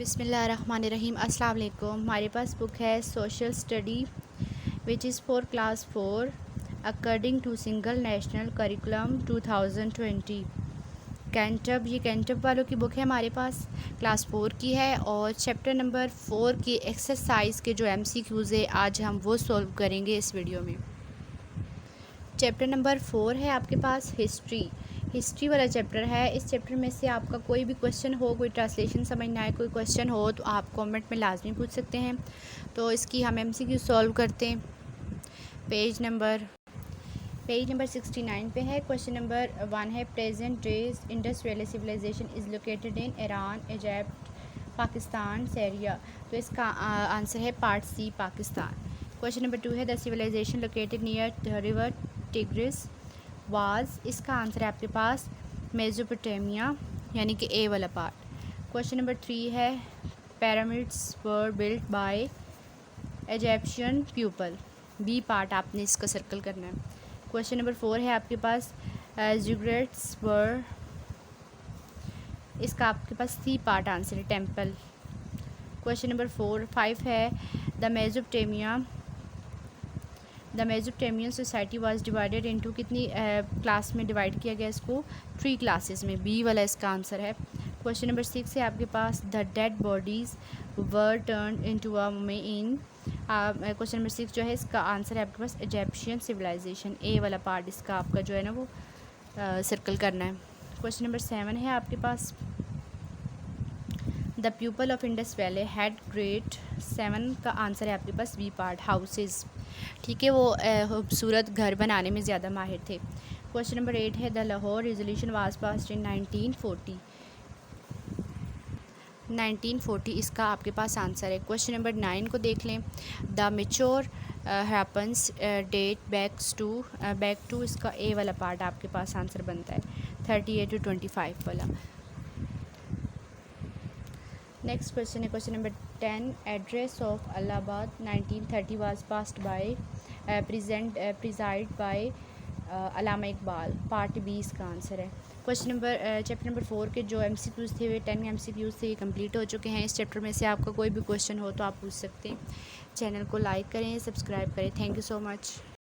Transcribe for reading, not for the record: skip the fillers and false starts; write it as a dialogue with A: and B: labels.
A: बिस्मिल्लाहिर्रहमानिर्रहीम। अस्सलाम वालेकुम। हमारे पास बुक है social study which is for class 4 according to single national curriculum 2020 कैंटब। ये कैंटब वालों की बुक है, हमारे पास क्लास 4 की है और चैप्टर नंबर 4 की एक्सरसाइज के जो MCQs है आज हम वो सॉल्व करेंगे इस वीडियो में। चैप्टर नंबर 4 है आपके पास हिस्ट्री वाला चैप्टर है। इस चैप्टर में से आपका कोई भी क्वेश्चन हो, कोई ट्रांसलेशन समझ ना आए, कोई क्वेश्चन हो तो आप कमेंट में लाजमी पूछ सकते हैं। तो इसकी हम MCQ सॉल्व करते हैं। पेज नंबर 69 पे है। क्वेश्चन नंबर 1 है present days Indus valley civilisation is located in Iran, Egypt, Pakistan, Syria. तो इसका आंसर है part C, Pakistan. Question number 2 है the civilisation located near the river Tigris was. इसका आंसर है आपके पास मेसोपोटामिया, यानी कि ए वाला पार्ट। क्वेश्चन नंबर 3 है pyramids were built by Egyptian people. B part आपने इसका सर्कल करना है। क्वेश्चन नंबर 4 है आपके पास ज़िगुरैट्स वर। इसका आपके पास सी पार्ट आंसर है टेम्पल। क्वेश्चन नंबर 5 है the Mesopotamian society was divided into. कितनी क्लास में डिवाइड किया गया इसको? 3 क्लासेस में। बी वाला इसका आंसर है। क्वेश्चन नंबर 6 है आपके पास the dead bodies were turn into a men. Question number 6 जो है इसका आंसर है आपके पास इजिप्शियन सिविलाइजेशन। ए वाला पार्ट इसका आपका जो है ना वो सर्कल करना है। क्वेश्चन नंबर 7 है आपके पास the people of Indus valley had great. 7 का आंसर है आपके पास बी पार्ट हाउसेस। ठीक है, वो खूबसूरत घर बनाने में ज़्यादा माहिर थे। क्वेश्चन नंबर 8 है the Lahore resolution was passed in 1940 इसका आपके पास आंसर है। क्वेश्चन नंबर 9 को देख लें। The mature happens date back to इसका ए वाला पार्ट आपके पास आंसर बनता है 38 to 25 वाला। नेक्स्ट क्वेश्चन है question number 10 address of Allahabad 1930 was passed by presided by Allama Iqbal. Part B इसका आंसर है। क्वेश्चन नंबर चैप्टर नंबर 4 के जो MCQs थे वे 10 MCQs थे, ये कंप्लीट हो चुके हैं। इस चैप्टर में से आपका कोई भी क्वेश्चन हो तो आप पूछ सकते हैं। चैनल को लाइक करें, सब्सक्राइब करें। Thank you so much.